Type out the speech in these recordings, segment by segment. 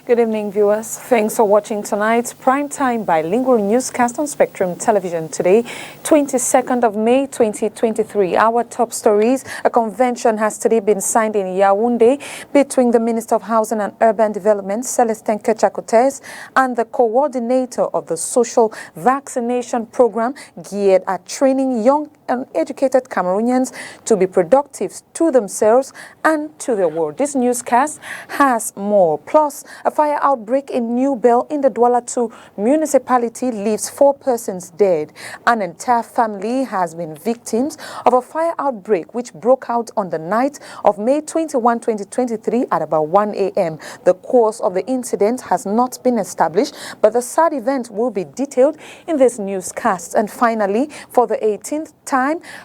Good evening, viewers. Thanks for watching tonight's primetime bilingual newscast on Spectrum Television today, 22nd of May 2023. Our top stories: a convention has today been signed in Yaoundé between the Minister of Housing and Urban Development, Celestin Kechakotes, and the coordinator of the social vaccination program geared at training young and educated Cameroonians to be productive to themselves and to the world. This newscast has more. Plus, a fire outbreak in New Bell in the Douala 2 municipality leaves 4 persons dead. An entire family has been victims of a fire outbreak which broke out on the night of May 21, 2023 at about 1 a.m. The cause of the incident has not been established, but the sad event will be detailed in this newscast. And finally, for the 18th time,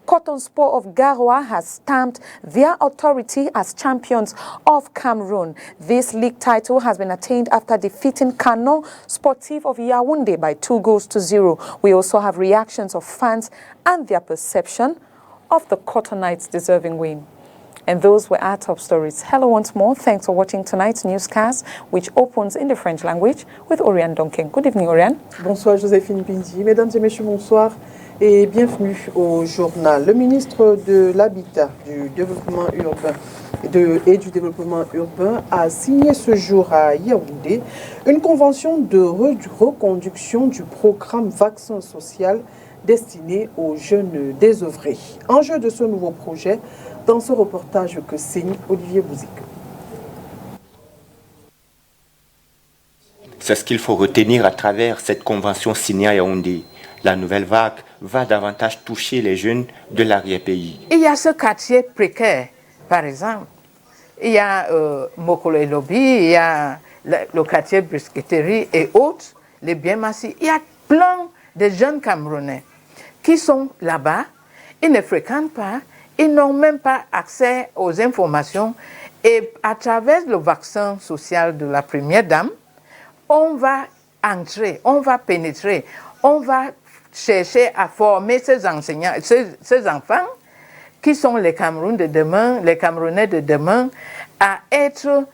Cotton Sport of Garoua has stamped their authority as champions of Cameroon. This league title has been attained after defeating Canon Sportif of Yaoundé by 2-0. We also have reactions of fans and their perception of the Cottonites' deserving win. And those were our top stories. Hello once more. Thanks for watching tonight's newscast, which opens in the French language with Oriane Donkin. Good evening, Oriane. Bonsoir, Joséphine Pindi. Mesdames et messieurs, bonsoir et bienvenue au journal. Le ministre de l'Habitat, du Développement urbain et du Développement urbain a signé ce jour à Yaoundé une convention de reconduction du programme Vaccin social destiné aux jeunes désœuvrés. Enjeu de ce nouveau projet, dans ce reportage que signe Olivier Bouzik. C'est ce qu'il faut retenir à travers cette convention signée à Yaoundé. La nouvelle vague va davantage toucher les jeunes de l'arrière-pays. Il y a ce quartier précaire, par exemple. Il y a Mokolo et Lobby, il y a le quartier Brusqueterie et autres, les biens massifs. Il y a plein de jeunes Camerounais qui sont là-bas, ils ne fréquentent pas, ils n'ont même pas accès aux informations. Et à travers le vaccin social de la Première Dame, on va entrer, on va pénétrer, on va chercher à former ces enseignants, ces enfants qui sont les Camerounais de demain, les Camerounais de demain, à être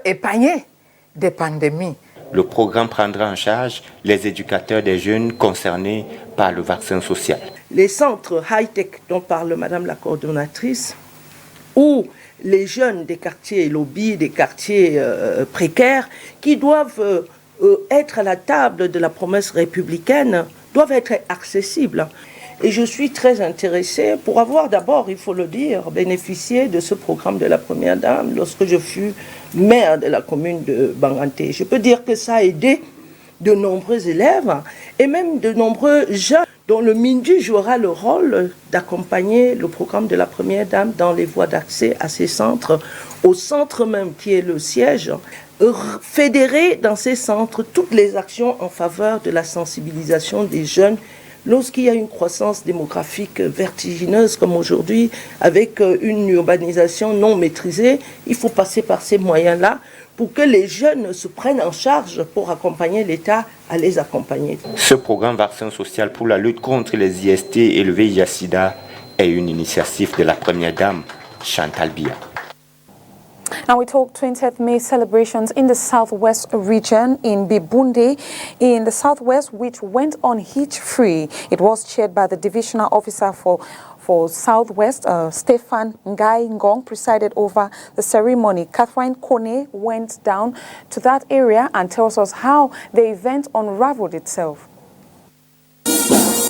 épargnés des pandémies. Le programme prendra en charge les éducateurs des jeunes concernés par le vaccin social. Les centres high-tech dont parle Madame la coordonnatrice, où les jeunes des quartiers lobby, des quartiers précaires, qui doivent être à la table de la promesse républicaine, doivent être accessibles. Et je suis très intéressée pour avoir d'abord, il faut le dire, bénéficié de ce programme de la Première Dame lorsque je fus maire de la commune de Banganté. Je peux dire que ça a aidé de nombreux élèves et même de nombreux jeunes dont le MINDU jouera le rôle d'accompagner le programme de la Première Dame dans les voies d'accès à ces centres, au centre même qui est le siège, fédérer dans ces centres toutes les actions en faveur de la sensibilisation des jeunes. Lorsqu'il y a une croissance démographique vertigineuse comme aujourd'hui, avec une urbanisation non maîtrisée, il faut passer par ces moyens-là pour que les jeunes se prennent en charge pour accompagner l'État à les accompagner. Ce programme Vaccin social pour la lutte contre les IST et le VIH-Sida est une initiative de la Première Dame, Chantal Biya. Now we talk 20th May celebrations in the southwest region in Bibunde in the southwest, which went on hitch-free. It was chaired by the divisional officer for Southwest, Stefan Ngai Ngong, presided over the ceremony. Catherine Kone went down to that area and tells us how the event unraveled itself.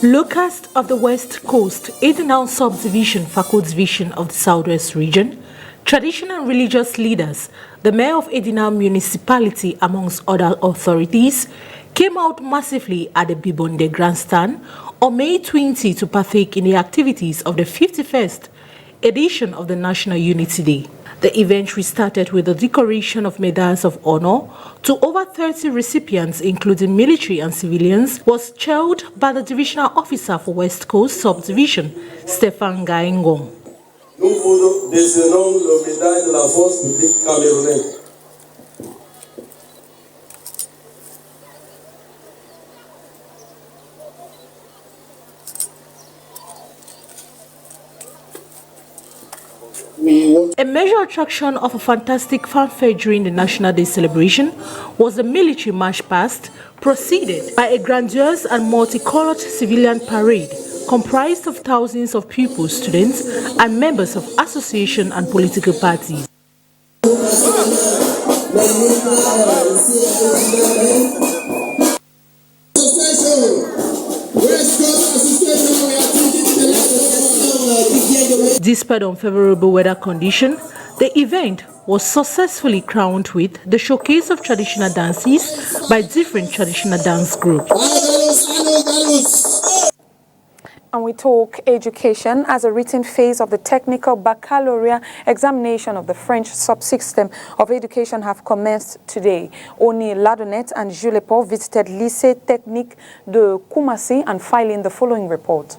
Locust of the West Coast, Edenal Subdivision, Fako Division of the Southwest region, traditional and religious leaders, the mayor of Edenal municipality, amongst other authorities, came out massively at the Bibunde Grandstand on May 20 to partake in the activities of the 51st edition of the National Unity Day. The event restarted with the decoration of medals of honor to over 30 recipients, including military and civilians, was chaired by the divisional officer for West Coast Subdivision, Stefan Gaengong. Nous vous décernons le médaille de la force publique camerounaise. A major attraction of a fantastic fanfare during the National Day celebration was the military march past, preceded by a grandiose and multicolored civilian parade comprised of thousands of pupils, students, and members of association and political parties. Despite unfavorable weather conditions, the event was successfully crowned with the showcase of traditional dances by different traditional dance groups. And we talk education as a written phase of the technical baccalaureate examination of the French subsystem of education have commenced today. Oni Ladonet and Jules Paul visited Lycée Technique de Koumassi and filed in the following report.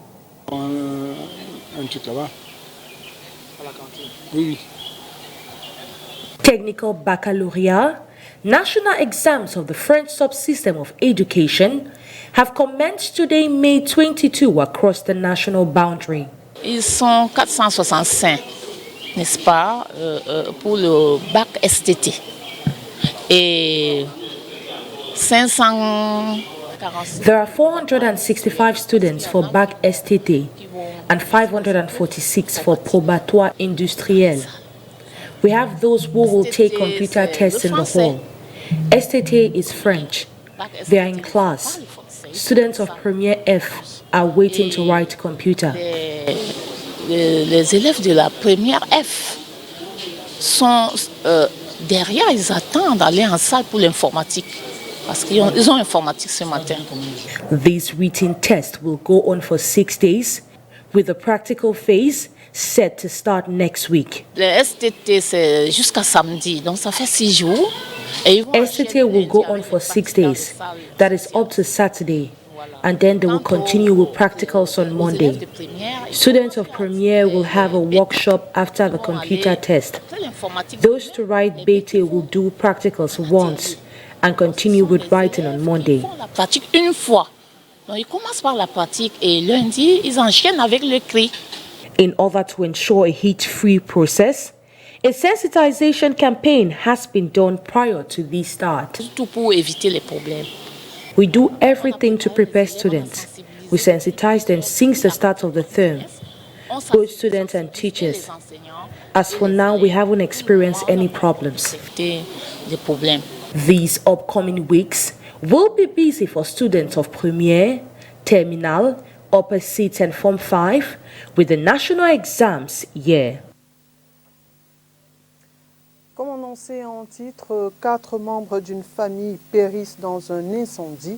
Technical baccalaureate, national exams of the French subsystem of education have commenced today, May 22, across the national boundary. Ils sont 465, n'est-ce pas, pour le bac STT. Et 546. There are 465 students for bac STT and 546 for probatoire industriel. We have those who will take computer tests in the hall. STT is French. They are in class. Students of Première F are waiting to write computer. Les élèves de la Première F sont derrière, ils attendent d'aller en salle pour l'informatique. Parce qu'ils ont informatique ce matin. These written tests will go on for 6 days, with the practical phase set to start next week. Le STT, c'est jusqu'à samedi, donc ça fait 6 jours. STT will go on for 6 days, that is up to Saturday, and then they will continue with practicals on Monday. Students of Premiere will have a workshop after the computer test. Those to write BT will do practicals once and continue with writing on Monday. La pratique une fois. Donc ils commencent par la pratique et lundi, ils enchaînent avec le cri. In order to ensure a heat-free process, a sensitization campaign has been done prior to the start. Tout pour éviter les problèmes. We do everything to prepare students. We sensitize them since the start of the term, both students and teachers. As for now, we haven't experienced any problems. These upcoming weeks will be busy for students of Premiere, Terminal, Upper Seats and Form 5 with the national exams here. Comme annoncé en titre, 4 membres d'une famille périssent dans un incendie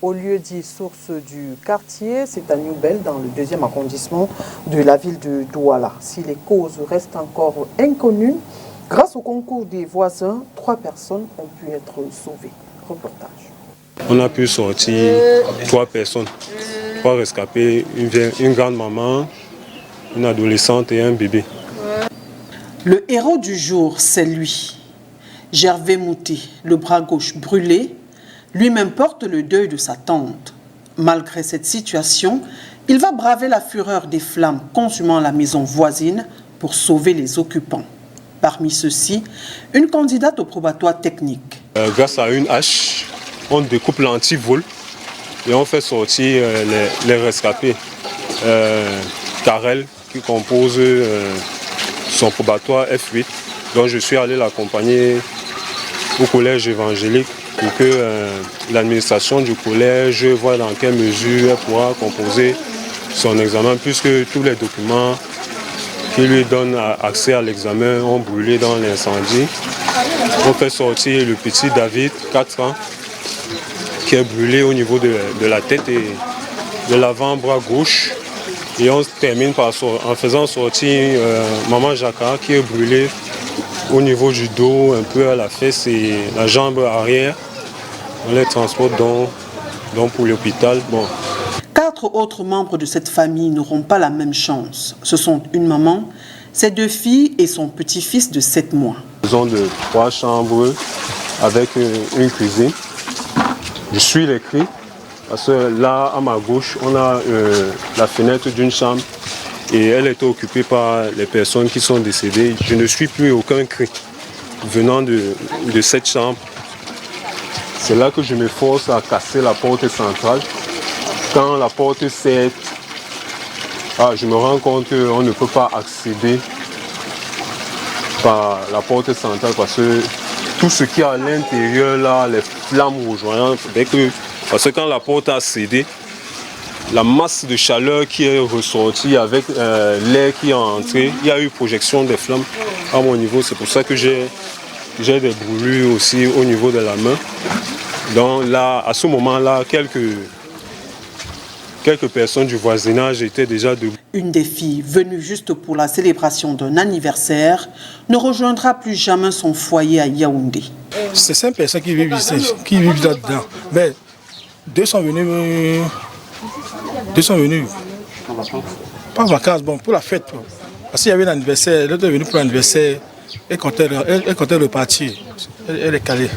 au lieu dit source du quartier. C'est à Newbel, dans le 2e arrondissement de la ville de Douala. Si les causes restent encore inconnues, grâce au concours des voisins, 3 personnes ont pu être sauvées. Reportage. On a pu sortir 3 personnes, 3 rescapés, une grande maman, une adolescente et un bébé. Le héros du jour, c'est lui. Gervais Mouté, le bras gauche brûlé, lui-même porte le deuil de sa tante. Malgré cette situation, il va braver la fureur des flammes consumant la maison voisine pour sauver les occupants. Parmi ceux-ci, une candidate au probatoire technique. Grâce à une hache, on découpe l'antivol et on fait sortir les rescapés. Karel, qui compose son probatoire F8, donc je suis allé l'accompagner au collège évangélique pour que l'administration du collège voit dans quelle mesure elle pourra composer son examen, puisque tous les documents qui lui donnent accès à l'examen ont brûlé dans l'incendie. On fait sortir le petit David, 4 ans, qui est brûlé au niveau de la tête et de l'avant-bras gauche. Et on termine en faisant sortir maman Jacquard qui est brûlée au niveau du dos, un peu à la fesse et la jambe arrière. On les transporte donc pour l'hôpital. Bon. 4 autres membres de cette famille n'auront pas la même chance. Ce sont une maman, ses 2 filles et son petit-fils de 7 mois. Maison de 3 chambres avec une cuisine. Je suis les cris. Parce que là, à ma gauche, on a la fenêtre d'une chambre et elle était occupée par les personnes qui sont décédées. Je ne suis plus aucun cri venant de cette chambre. C'est là que je me force à casser la porte centrale. Quand la porte cède, je me rends compte qu'on ne peut pas accéder par la porte centrale parce que tout ce qui est à l'intérieur, là, les flammes rejoignantes, parce que quand la porte a cédé, la masse de chaleur qui est ressortie avec l'air qui est entré, il y a eu projection des flammes à mon niveau. C'est pour ça que j'ai des brûlures aussi au niveau de la main. Donc là, à ce moment-là, quelques personnes du voisinage étaient déjà debout. Une des filles venue juste pour la célébration d'un anniversaire ne rejoindra plus jamais son foyer à Yaoundé. C'est 5 personnes qui vivent ici, qui vivent là-dedans. Mais deux sont venus pas en vacances, bon, pour la fête. Parce qu'il y avait un anniversaire, l'autre est venu pour l'anniversaire, elle comptait repartir, elle est calée.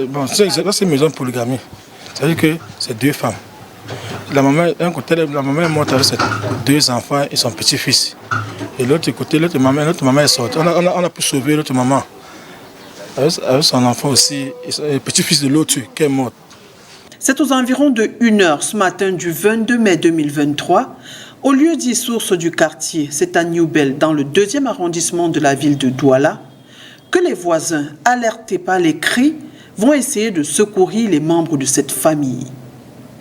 Bon, c'est une maison de polygamie, c'est-à-dire que c'est 2 femmes. La maman est morte avec ses 2 enfants et son petit-fils. Et l'autre côté, l'autre maman est sortie. On a pu sauver l'autre maman. Avec son enfant aussi, et le petit-fils de l'autre qui est mort. C'est aux environs de 1h ce matin du 22 mai 2023, au lieu dit source du quartier, c'est à Newbel, dans le 2e arrondissement de la ville de Douala, que les voisins, alertés par les cris, vont essayer de secourir les membres de cette famille.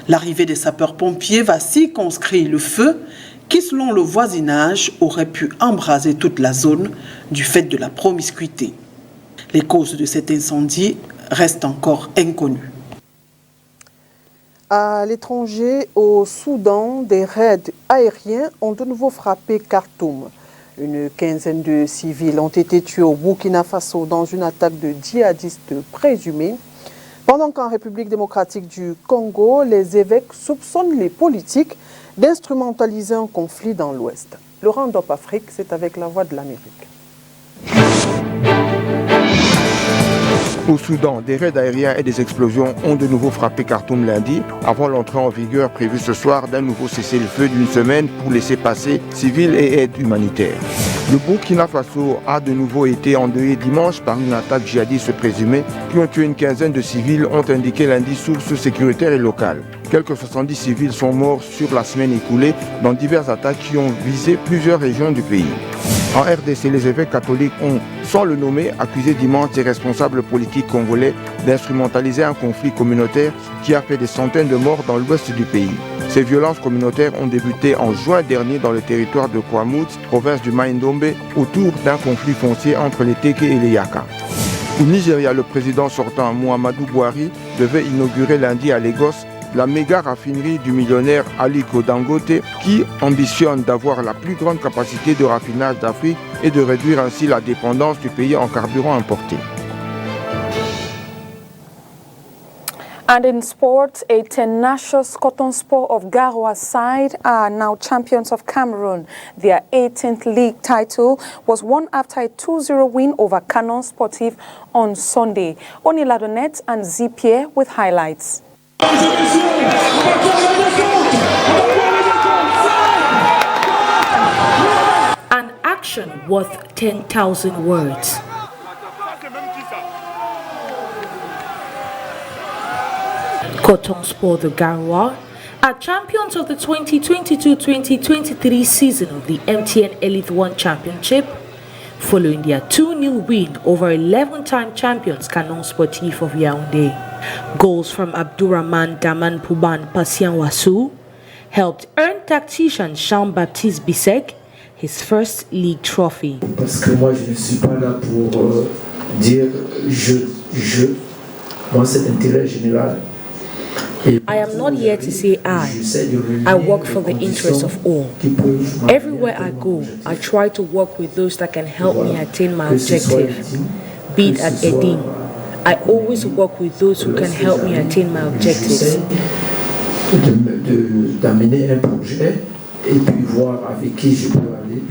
L'arrivée des sapeurs-pompiers va circonscrire le feu qui, selon le voisinage, aurait pu embraser toute la zone du fait de la promiscuité. Les causes de cet incendie restent encore inconnues. À l'étranger, au Soudan, des raids aériens ont de nouveau frappé Khartoum. Une quinzaine de civils ont été tués au Burkina Faso dans une attaque de djihadistes présumés. Pendant qu'en République démocratique du Congo, les évêques soupçonnent les politiques d'instrumentaliser un conflit dans l'Ouest. Le Round-up Afrique, c'est avec la Voix de l'Amérique. Au Soudan, des raids aériens et des explosions ont de nouveau frappé Khartoum lundi, avant l'entrée en vigueur prévue ce soir d'un nouveau cessez-le-feu d'une semaine pour laisser passer civils et aide humanitaire. Le Burkina Faso a de nouveau été endeuillé dimanche par une attaque djihadiste présumée qui ont tué une quinzaine de civils, ont indiqué lundi sources sécuritaires et locales. Quelques 70 civils sont morts sur la semaine écoulée dans diverses attaques qui ont visé plusieurs régions du pays. En RDC, les évêques catholiques ont, sans le nommer, accusé dimanche des responsables politiques congolais d'instrumentaliser un conflit communautaire qui a fait des centaines de morts dans l'ouest du pays. Ces violences communautaires ont débuté en juin dernier dans le territoire de Kwamouth, province du Maïndombe, autour d'un conflit foncier entre les Téké et les Yaka. Au Nigeria, le président sortant Muhammadu Buhari devait inaugurer lundi à Lagos la méga raffinerie du millionnaire Aliko Dangote qui ambitionne d'avoir la plus grande capacité de raffinage d'Afrique et de réduire ainsi la dépendance du pays en carburant importé. And in sports, a tenacious Cotton Sport of Garoua side are now champions of Cameroon. Their 18th league title was won after a 2-0 win over Canon Sportif on Sunday. Oni Ladonet and Zipier with highlights. An action worth 10,000 words. Cotton Sport de Garoua are champions of the 2022-2023 season of the MTN Elite One Championship, following their 2-0 win over 11-time champions Canon Sportif of Yaoundé. Goals from Abdurrahman Daman Pouban Patian Wassou helped earn tactician Jean-Baptiste Bissek his first league trophy. Parce que moi je ne suis pas là pour dire je. Moi c'est l'intérêt général. I am not here to say I work for the interest of all. Everywhere I go, I try to work with those that can help me attain my objective. Be it at Edin, I always work with those who can help me attain my objectives. D'amener un projet et puis voir avec qui je peux aller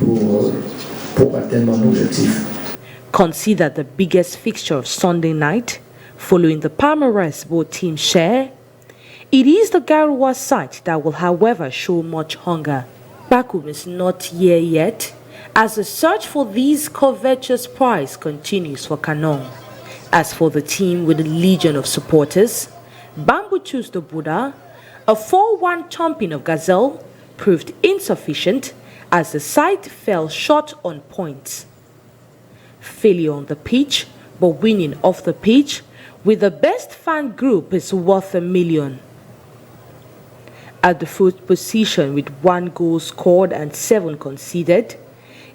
pour atteindre mon objectif. Consider the biggest fixture of Sunday night, following the palmarès both teams share. It is the Garoua side that will, however, show much hunger. Bakum is not here yet, as the search for this covetous prize continues for Kanong. As for the team with a legion of supporters, Bamboo Choose the Buddha, a 4-1 thumping of Gazelle proved insufficient as the side fell short on points. Failure on the pitch, but winning off the pitch with the best fan group is worth $1 million. At the fourth position with 1 goal scored and 7 conceded,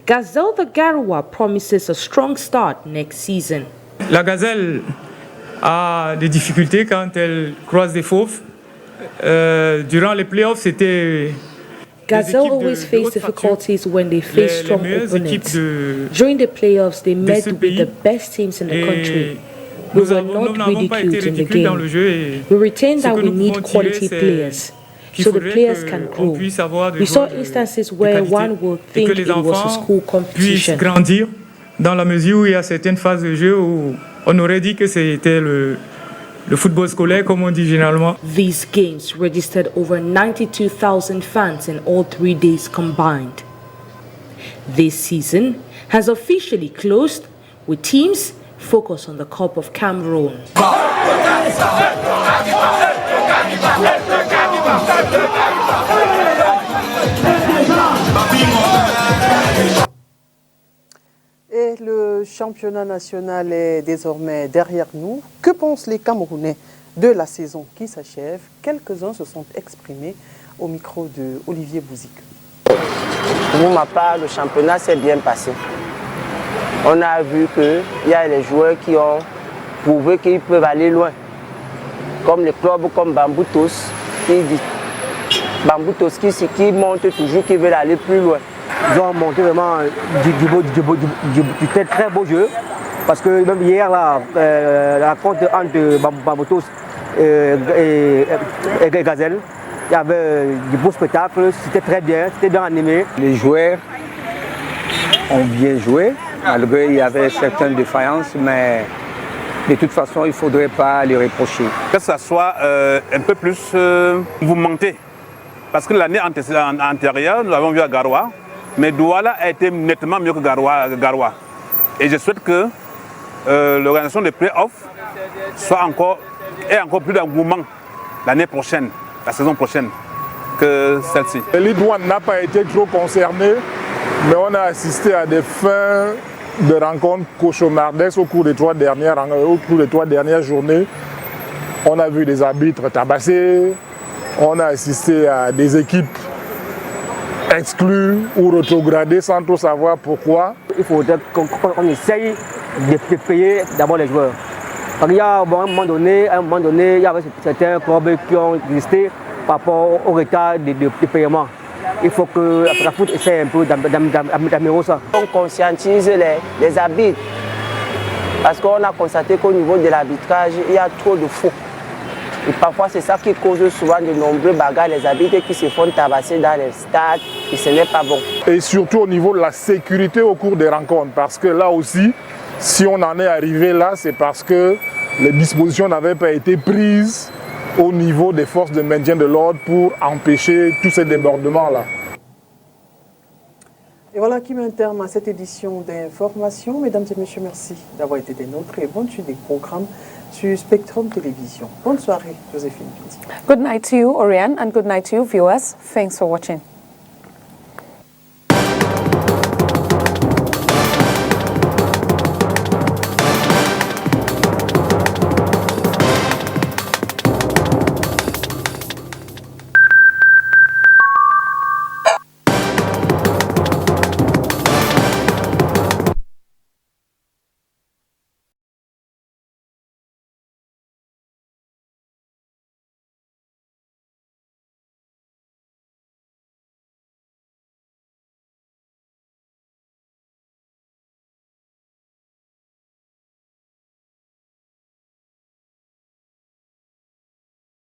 Gazelle the Garoua promises a strong start next season. La Gazelle a des difficultés quand elle croise des fauves. Durant les playoffs, c'était Gazelle always face difficulties when they face strong opponents. During the playoffs, they met with the best teams in the country. We were not ridiculed in the game. We retained that we need quality players, so the players can grow. We saw instances where one would think it was a school competition. Grandir dans la mesure où il y a certaines phases de jeu où on aurait dit que c'était le football scolaire, comme on dit généralement. These games registered over 92,000 fans in all 3 days combined. This season has officially closed with teams focused on the Cup of Cameroon. Et le championnat national est désormais derrière nous. Que pensent les Camerounais de la saison qui s'achève? Quelques-uns se sont exprimés au micro de Olivier Bouzik. Pour ma part, le championnat s'est bien passé. On a vu qu'il y a les joueurs qui ont prouvé qu'ils peuvent aller loin. Comme les clubs comme Bamboo Tous, qui montrent toujours qu'ils veulent aller plus loin. Ils ont monté vraiment du très beau jeu. Parce que même hier, là, la rencontre entre Bamboo Tous et Gazelle, il y avait du beau spectacle, c'était très bien, c'était bien animé. Les joueurs ont bien joué, malgré il y avait certaines défaillances, mais de toute façon, il ne faudrait pas les reprocher. Que ça soit un peu plus mouvementé. Parce que l'année antérieure, nous avons vu à Garoua, mais Douala a été nettement mieux que Garoua. Et je souhaite que l'organisation des play-offs ait encore plus d'engouement l'année prochaine, la saison prochaine, que celle-ci. L'Idouane n'a pas été trop concerné, mais on a assisté à des fins de rencontres cauchemardesques au cours des 3 dernières journées. On a vu des arbitres tabassés, on a assisté à des équipes exclues ou rétrogradées sans trop savoir pourquoi. Il faudrait qu'on essaye de payer d'abord les joueurs. Parce qu'il y a à un moment donné, il y avait certains clubs qui ont existé par rapport au retard de paiement. Il faut que la foot essaie un peu d'améliorer ça. On conscientise les arbitres. Parce qu'on a constaté qu'au niveau de l'arbitrage, il y a trop de faux. Et parfois, c'est ça qui cause souvent de nombreux bagarres, les arbitres qui se font tabasser dans les stades, et ce n'est pas bon. Et surtout au niveau de la sécurité au cours des rencontres, parce que là aussi, si on en est arrivé là, c'est parce que les dispositions n'avaient pas été prises au niveau des forces de maintien de l'ordre pour empêcher tous ces débordements-là. Et voilà qui met un terme à cette édition d'information. Mesdames et messieurs, merci d'avoir été des nôtres et bonne suite des programmes sur Spectrum Télévision. Bonne soirée, Joséphine Pindi. Good night to you, Oriane, and good night to you, viewers. Thanks for watching.